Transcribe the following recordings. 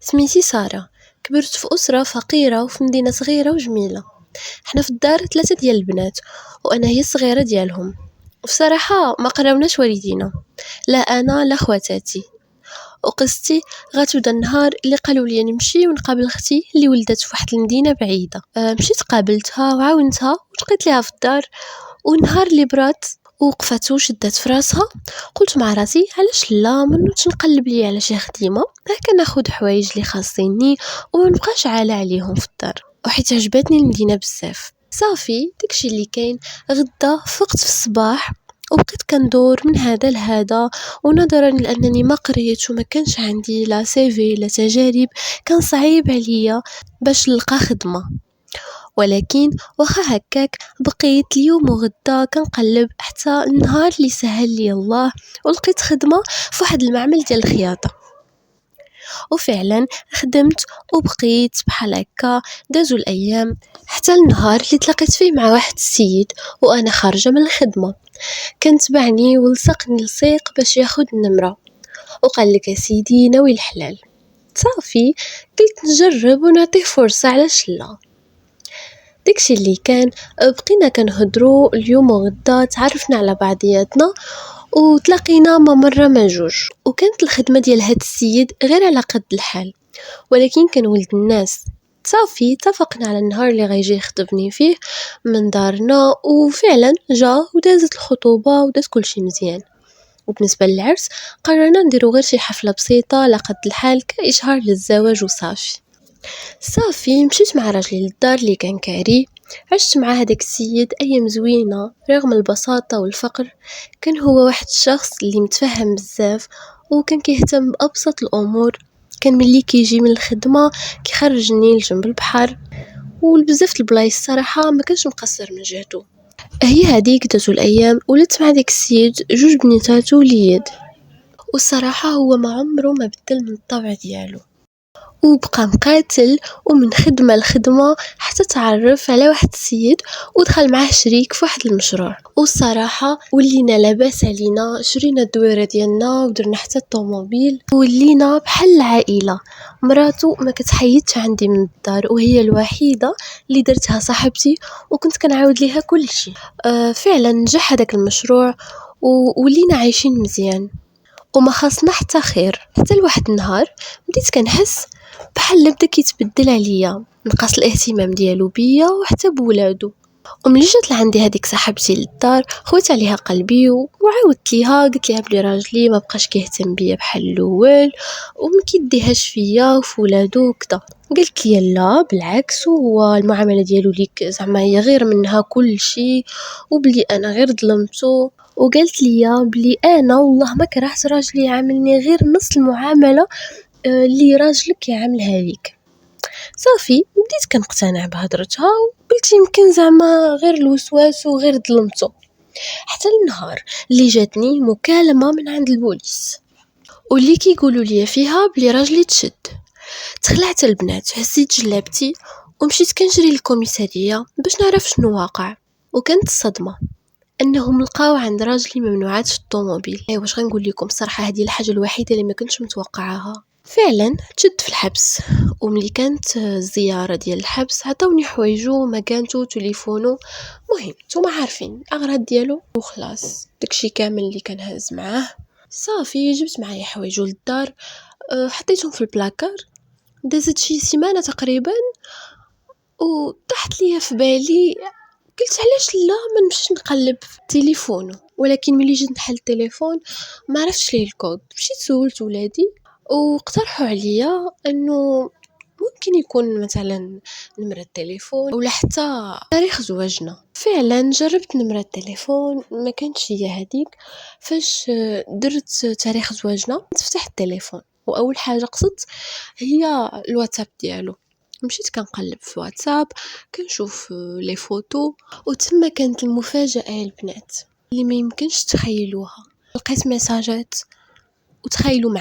سميتي سارة. كبرت في أسرة فقيرة وفي مدينة صغيرة وجميلة. حنا في الدار 3 ديال البنات وأنا هي الصغيرة ديالهم. بصراحة ما قراوناش والدينا، لا أنا لا خواتاتي. وقصتي غتبدا النهار اللي قالوا لي نمشي ونقابل اختي اللي ولدت في واحد المدينة بعيدة. مشيت قابلتها وعاونتها ولقيت ليها في الدار، والنهار اللي برات وقفت وشدت في راسها قلت مع راسي علاش لا منوضش نقلب لي على شي خديمه هكا ناخد حوايج اللي خاصيني وما نبقاش عالة عليهم في الدار. وحيت عجبتني المدينه بزاف صافي داكشي اللي كاين. غدا فقت في الصباح وبقيت كندور من هذا لهذا، ونظرا لانني ما قريت وما كانش عندي لا سيفي لا تجارب كان صعيب عليا باش نلقى خدمه. ولكن واخا هكاك بقيت اليوم وغدا كنقلب حتى النهار اللي سهل لي الله ولقيت خدمة في واحد المعمل ديال الخياطة. وفعلا خدمت وبقيت بحال هكا. دازوا الايام حتى النهار اللي تلاقيت فيه مع واحد السيد وانا خارجه من الخدمه، كان تبعني ولصقني لصيق باش ياخد النمره وقال لك يا سيدي ناوي الحلال. صافي قلت نجرب ونعطيه فرصه، علاش لا. داكشي اللي كان. بقينا كنهضروا اليوم وغدا، تعرفنا على بعضياتنا وتلاقينا ما مرة ما جوج. وكانت الخدمة ديال هاد السيد غير على قد الحال، ولكن كان ولد الناس. صافي اتفقنا على النهار اللي غيجي يخطبني فيه من دارنا، وفعلا جا ودازت الخطوبة وداز كلشي مزيان. وبالنسبة للعرس قررنا نديرو غير شي حفلة بسيطة على قد الحال كإشهار للزواج وصافي. صافي مشيت مع راجلي للدار اللي كان كاري. عشت مع هداك السيد أيام زوينة رغم البساطة والفقر. كان هو واحد الشخص اللي متفهم بزاف وكان كيهتم بأبسط الأمور. كان ملي كيجي من الخدمة كيخرجني لجنب البحر والبزاف البلايص، صراحة ما كانش مقصر من جهته. هي هذيك دازو الأيام ولدت مع داك السيد 2 بنيتات وليد، والصراحة هو ما عمره ما بدل من الطبع ديالو وبقى مقاتل ومن خدمة لخدمة حتى تعرف على واحد السيد ودخل معاه شريك في واحد المشروع. والصراحة ولينا لاباس علينا، شرينا الدويرة ديالنا ودرنا حتى الطوموبيل ولينا بحال العائلة. مراتو ما كتحيدش عندي من الدار وهي الوحيدة اللي درتها صاحبتي وكنت كنعاود ليها كل شيء. فعلا نجح هذاك المشروع وولينا عايشين مزيان وما خاصنا حتى خير. حتى لواحد النهار بديت كنحس بحال بدا كيتبدل عليا، نقص الاهتمام ديالو بيا وحتى بولادو. وملي جات لعندي هذيك صاحبتي للدار خويت عليها قلبي وعاودت ليها قلت ليها بلي راجلي ما بقاش كيهتم بيا بحال الاول وما كيديهاش فيا وفي ولادو وكذا. قالت لي لا بالعكس، هو المعامله ديالو ليك زعما هي غير منها كل شيء وبلي انا غير ظلمته. وقالت لي بلي انا والله ما كرهت راجلي يعاملني غير نص المعامله اللي راجلك يعاملها ليك. صافي بديت كنقتنع بهضرتها وقلت يمكن زعما غير الوسواس وغير ظلمته. حتى النهار اللي جاتني مكالمه من عند البوليس واللي كيقولوا لي فيها بلي راجلي تشد. تخلعت البنات هزيت جلابتي ومشيت كنجري للكوميساريه باش نعرف شنو واقع. وكانت الصدمه انهم لقاو عند راجلي ممنوعات في الطوموبيل. واش غنقول لكم، صراحه هذه الحاجه الوحيده اللي ما كنتش متوقعاها. فعلا تشد في الحبس، وملي كانت الزياره ديال الحبس عطاوني حوايجو مكانتو تليفونو، مهم نتوما عارفين الاغراض ديالو وخلاص داكشي كامل اللي كان هاز معاه. صافي جبت معايا حوايجو للدار، حطيتهم في البلاكار. دازت شي سيمانه تقريبا وطاحت ليا في بالي قلت علاش لا ما نمشيش نقلب في تليفونه. ولكن ملي جيت نحل التليفون ما عرفتش ليه الكود. مشيت سولت ولادي واقترحوا عليا انه ممكن يكون مثلا نمرة التليفون ولا حتى تاريخ زواجنا. فعلا جربت نمرة التليفون ما كانتش هي هذيك. فاش درت تاريخ زواجنا فتحت التليفون واول حاجه قصدت هي الواتساب ديالو. مشيت كنقلب في واتساب كنشوف لي فوتو وتما كانت المفاجأة يا البنات اللي ما يمكنش تخيلوها. لقيت ميساجات وتخيلوا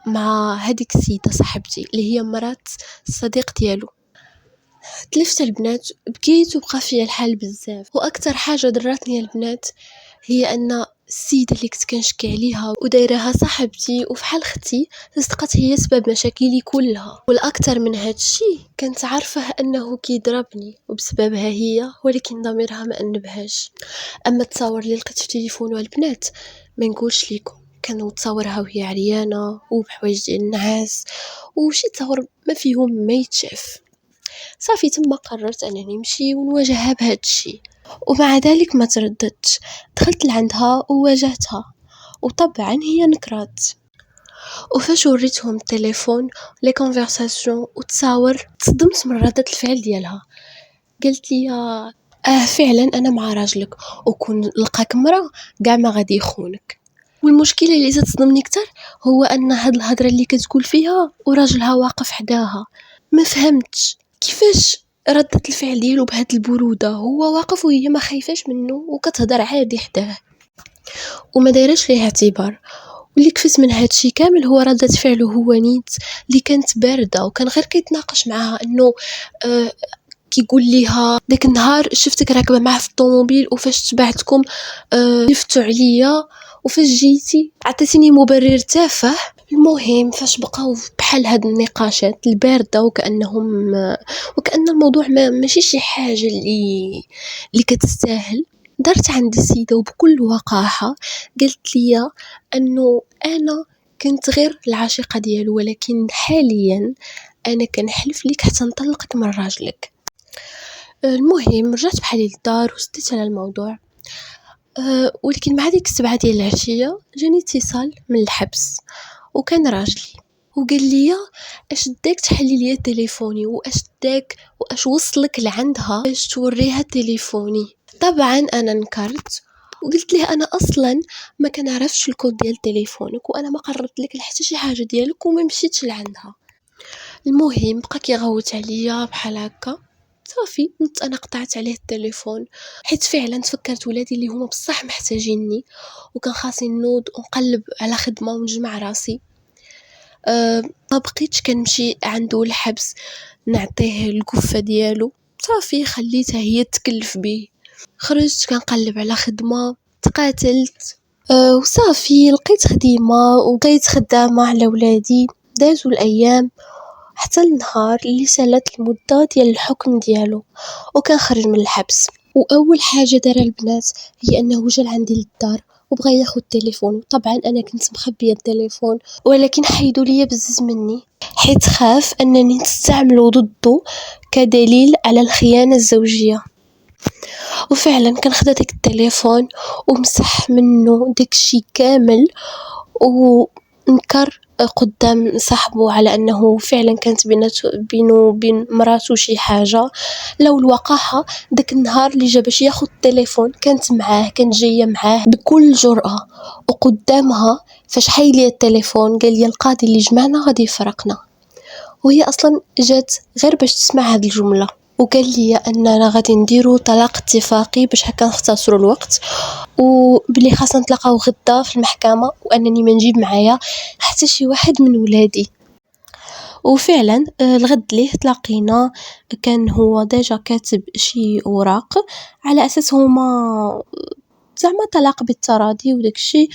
مع هذيك السيدة صاحبتي اللي هي مرات الصديق ديالو. تلفت البنات بكيت وبقى فيا الحال بزاف. واكثر حاجة دراتني البنات هي ان السيدة اللي كنت كنشكي عليها ودايرها صاحبتي وفحال ختي صدقت هي سبب مشاكلي كلها. والاكثر من هاد الشيء كنت عارفه انه كيضربني وبسببها هي، ولكن ضميرها ما انبهاش. اما التصاور اللي لقيت في تليفون البنات ما نقولش لكم، كانوا تصورها وهي عريانه وبحوايج ديال النعاس وشي تصور ما فيهم ما يتشاف. صافي تما قررت انني نمشي ونواجهها بهذا الشيء، ومع ذلك ما ترددتش. دخلت لعندها وواجهتها، وطبعا هي نكرات. وفاش وريتهم التليفون لي كونفرساسيون وتصاور تصدمت من ردة الفعل ديالها. قلت لي فعلا انا مع راجلك، وكون لقاك مرة كاع ما غادي يخونك. والمشكله اللي تصدمني اكثر هو ان هاد الهضره اللي كتقول فيها وراجلها واقف حداها. ما فهمتش كيفاش ردة الفعل ديالو بهاد البرودة، هو واقف وهي ما خايفاش منه وكتهضر عادي حداه وما دايرش ليه اعتبار. واللي كفت من هادشي كامل هو ردة فعله هو نيت اللي كانت باردة، وكان غير كيتناقش معها انه كيقول ليها داك النهار شفتك راكبه معاه في الطوموبيل وفاش تبعتكم لفتوا عليا وفاش جيتي عطيتيني مبرر تافه. المهم فاش بقاو بحال هاد النقاشات البارده وكأن الموضوع ماشي شي حاجه اللي كتستاهل، درت عند السيده وبكل وقاحه قلت لي انه انا كنت غير العاشقه ديالو، ولكن حاليا انا كنحلف لك حتى نطلقك من راجلك. المهم رجعت بحالي للدار وسديت على الموضوع. ولكن مع ديك السبعة ديال العشية جاني اتصال من الحبس، وكان راجلي وقال لي اش داك تحلي لي تليفوني واش داك واش وصلك لعندها باش توريها تليفوني. طبعا انا نكرت وقلت له انا اصلا ما كنعرفش الكود ديال تليفونك وانا ما قربت لك لحتى شي حاجه ديالك وما مشيتش لعندها. المهم بقى كيغوت عليا بحال هكا. صافي نت انا قطعت عليه التليفون، حيت فعلا تفكرت ولادي اللي هما بصح محتاجيني وكان خاصني نوض ونقلب على خدمه ونجمع راسي. ما بقيتش كنمشي عنده الحبس نعطيه الكفه ديالو. صافي خليتها هي تكلف بيه. خرجت كنقلب على خدمه، تقاتلت وصافي لقيت خديمه وبقيت خدامه على ولادي. دازوا الايام حتى النهار اللي سالت المدة ديال الحكم ديالو وكان خرج من الحبس. واول حاجه دار البنات هي انه جا عندي للدار وبغى ياخذ التليفون. طبعا انا كنت مخبيه التليفون، ولكن حيدوا لي بزز مني حيت خاف انني نستعمله ضده كدليل على الخيانه الزوجيه. وفعلا كان خدا داك التليفون ومسح منه داكشي كامل ونكر قدام صاحبه على انه فعلا كانت بينه وبين مراته شي حاجه. لو الوقاحه داك النهار اللي جا باش ياخذ التليفون كانت معاه، كانت جايه معاه بكل جرأة وقدامها. فاش حي لي التليفون قال لي القاضي اللي جمعنا غادي يفرقنا، وهي اصلا جات غير باش تسمع هاد الجمله. وقال لي اننا غادي نديرو طلاق اتفاقي باش هكا نختصروا الوقت، وبلي خاصنا نتلاقاو غدا في المحكمه وانني ما نجيب معايا حتى شي واحد من ولادي. وفعلا الغد ليه تلاقينا كان هو ديجا كاتب شي اوراق على اساس هما زعما طلاق بالتراضي وداكشي.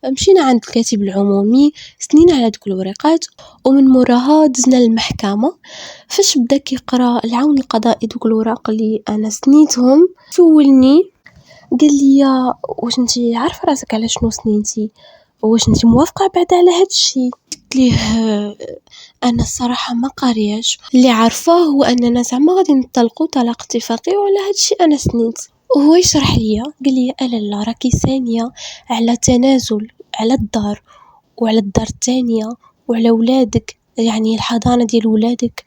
مشينا عند الكاتب العمومي سنينا على دوك الورقات ومن موراها دزنا للمحكمه. فاش بدا كيقرا العون القضائي دوك الوراق اللي انا سنيتهم سولني قال لي واش نتي عارفه راسك على شنو سنيتي، واش نتي موافقه بعد على هاد الشيء؟ قلت ليه انا الصراحه ما قارياش، اللي عارفاه هو اننا زعما غادي نطلقوا طلاق اتفاقي وعلى هاد الشيء انا سنيت. وهو يشرح لي قال لي لا راكي ثانيه على تنازل على الدار وعلى الدار الثانيه وعلى ولادك، يعني الحضانه ديال ولادك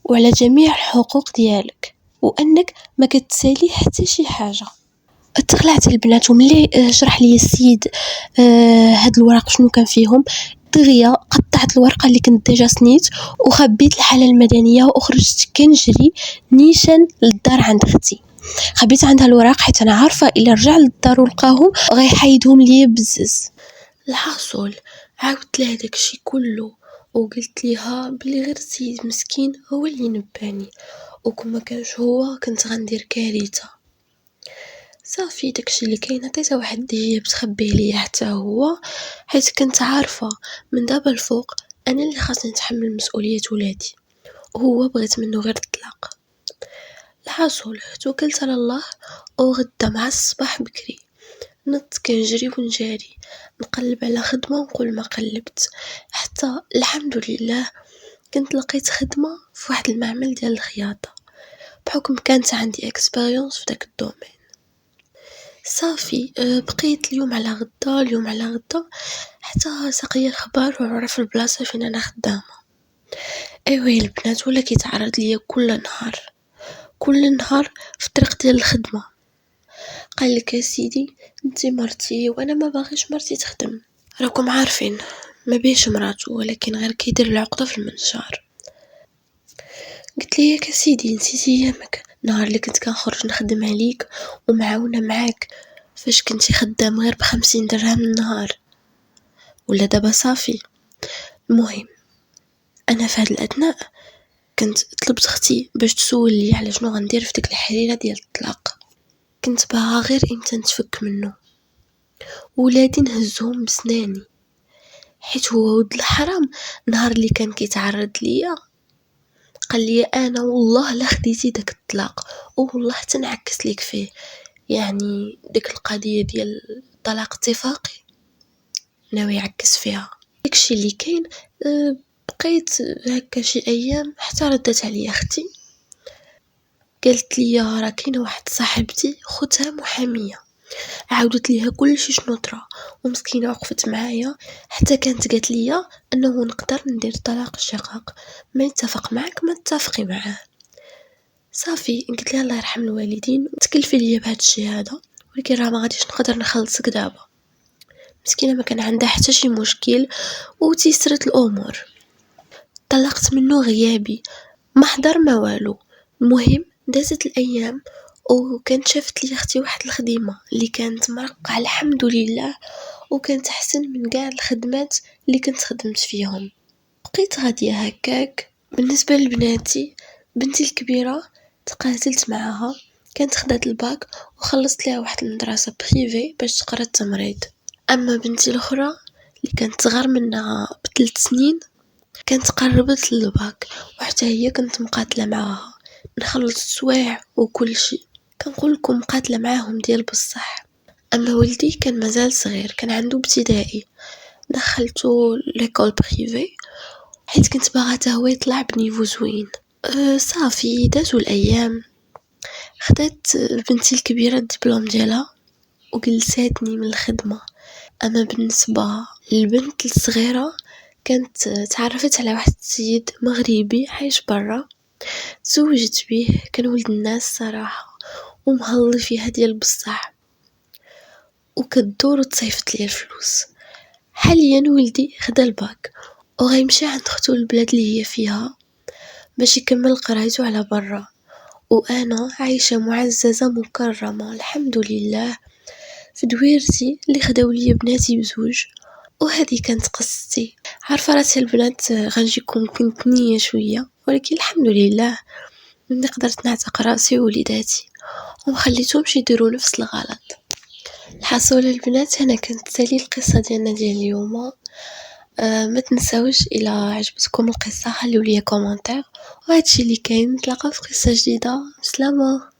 وعلى جميع الحقوق ديالك، وانك ما كتسالي حتى شي حاجه. تخلعت البنات وملي شرح لي السيد هاد الوراق شنو كان فيهم دغيا قطعت الورقه اللي كنت ديجا سنيت وخبيت الحاله المدنيه وخرجت كنجري نيشان للدار عند اختي. خبيت عندها الوراق حيت انا عارفه الا رجع للدار ولقاهم غيحيدهم ليا بزز. الحاصل عاودت له داكشي كله وقلت ليها بلي غير السيد مسكين هو اللي نباني، وكون ما كانش هو كنت غندير كارثه. صافي داكشي اللي كاين عطيته واحد الدية بتخبيه ليا حتى هو، حيت كنت عارفة من دابا الفوق أنا اللي خاصني نتحمل مسؤولية ولادي، وهو بغيت منه غير الطلاق. الحاصل توكلت على الله، وغدا مع الصباح بكري نضت كنجري ونجاري نقلب على خدمة ونقول ما قلبت، حتى الحمد لله كنت لقيت خدمة في واحد المعمل ديال الخياطة، بحكم كانت عندي اكسبيريونس في داك الدومين. صافي بقيت اليوم على غدا اليوم على غدا حتى ساقي الخبر وعرف البلاصة فين انا خدامة. ايوا البنات ولا كيتعرض ليا كل نهار في الطريق ديال الخدمة، قال لك يا سيدي انتي مرتي وانا ما باغيش مرتي تخدم، راكم عارفين ما بيش مراتو ولكن غير كيدير العقدة في المنشار. قلت لي ياك سيدي نسيتي ايامك نهار اللي كنت كنخرج نخدم عليك ومعاونه معاك فاش كنتي خدام غير ب50 درهم النهار، ولا دابا صافي. المهم انا في هاد الاثناء كنت طلبت اختي باش تسول لي على شنو غندير في ديك الحريره ديال الطلاق، كنت باغا غير امتى نتفك منه، ولادي نهزهم بسناني، حيت هو ولد الحرام نهار اللي كان كيتعرض ليا قال لي انا والله لا خديتي داك الطلاق والله تنعكس ليك فيه، يعني ديك القضيه ديال الطلاق اتفاقي ناوي يعكس فيها. داكشي اللي كاين بقيت هكا شي ايام حتى ردت عليا اختي قالت لي راه كاينه واحد صاحبتي خوتها محاميه، عاودت ليها كلشي شنو طرا، ومسكينه وقفت معايا حتى كانت قالت لي انه نقدر ندير طلاق الشقاق، ما يتفق معك ما تتفقي معاه. صافي قلت لها الله يرحم الوالدين تكلفي ليا بهذا الشيء هذا، ولكن راه ما غاديش نقدر نخلصك دابا. مسكينه ما كان عندها حتى شي مشكل وتيسرت الامور، طلقت منه غيابي ما حضر ما والو. المهم دازت الايام وكانت شافت لي اختي واحد الخدمه اللي كانت مرقعه الحمد لله، وكانت احسن من كاع الخدمات اللي كنت خدمت فيهم. بقيت غاديه هكاك. بالنسبه لبناتي بنتي الكبيره تقاتلت معها، كانت خدات الباك وخلصت لها واحد المدرسه بريفي باش تقرا التمريض. اما بنتي الاخرى اللي كانت صغر منها ب3 سنين كانت قربت للباك، وحتى هي كنت مقاتله معاها نخلص السوايع وكل شيء، كنقول لكم مقاتله معاهم ديال بصح. اما ولدي كان مازال صغير، كان عنده ابتدائي، دخلته ليكول بريفي حيت كنت باغا حتى هو يطلع بنيفو زوين. صافي دازو الايام، خدات بنتي الكبيره الدبلوم ديالها وجلساتني من الخدمه. اما بالنسبه للبنت الصغيره كانت تعرفت على واحد السيد مغربي عايش برا، تزوجت بيه، كان ولد الناس صراحه ومهلي فيها ديال بصح، وكدور وتصيفط لي الفلوس. حاليا ولدي خدا الباك وغيمشي عند اختو البلاد اللي هي فيها باش يكمل قرايته على برا، وانا عايشه معززه مكرمه الحمد لله في دويرتي اللي خداو لي بناتي بزوج. وهذه كانت قصتي. عارفه راسي البنات غنجيكم كنت نيه شويه، ولكن الحمد لله مني قدرت نعتق راسي ووليداتي وما خليتهمش يديروا نفس الغلط. الحاصل البنات هنا كانت تالي القصه ديالنا ديال اليوم. ما تنساوش الى عجبتكم القصه خليوا لي كومنتير، وهادشي اللي كاين نتلاقاو في قصه جديده. سلامه.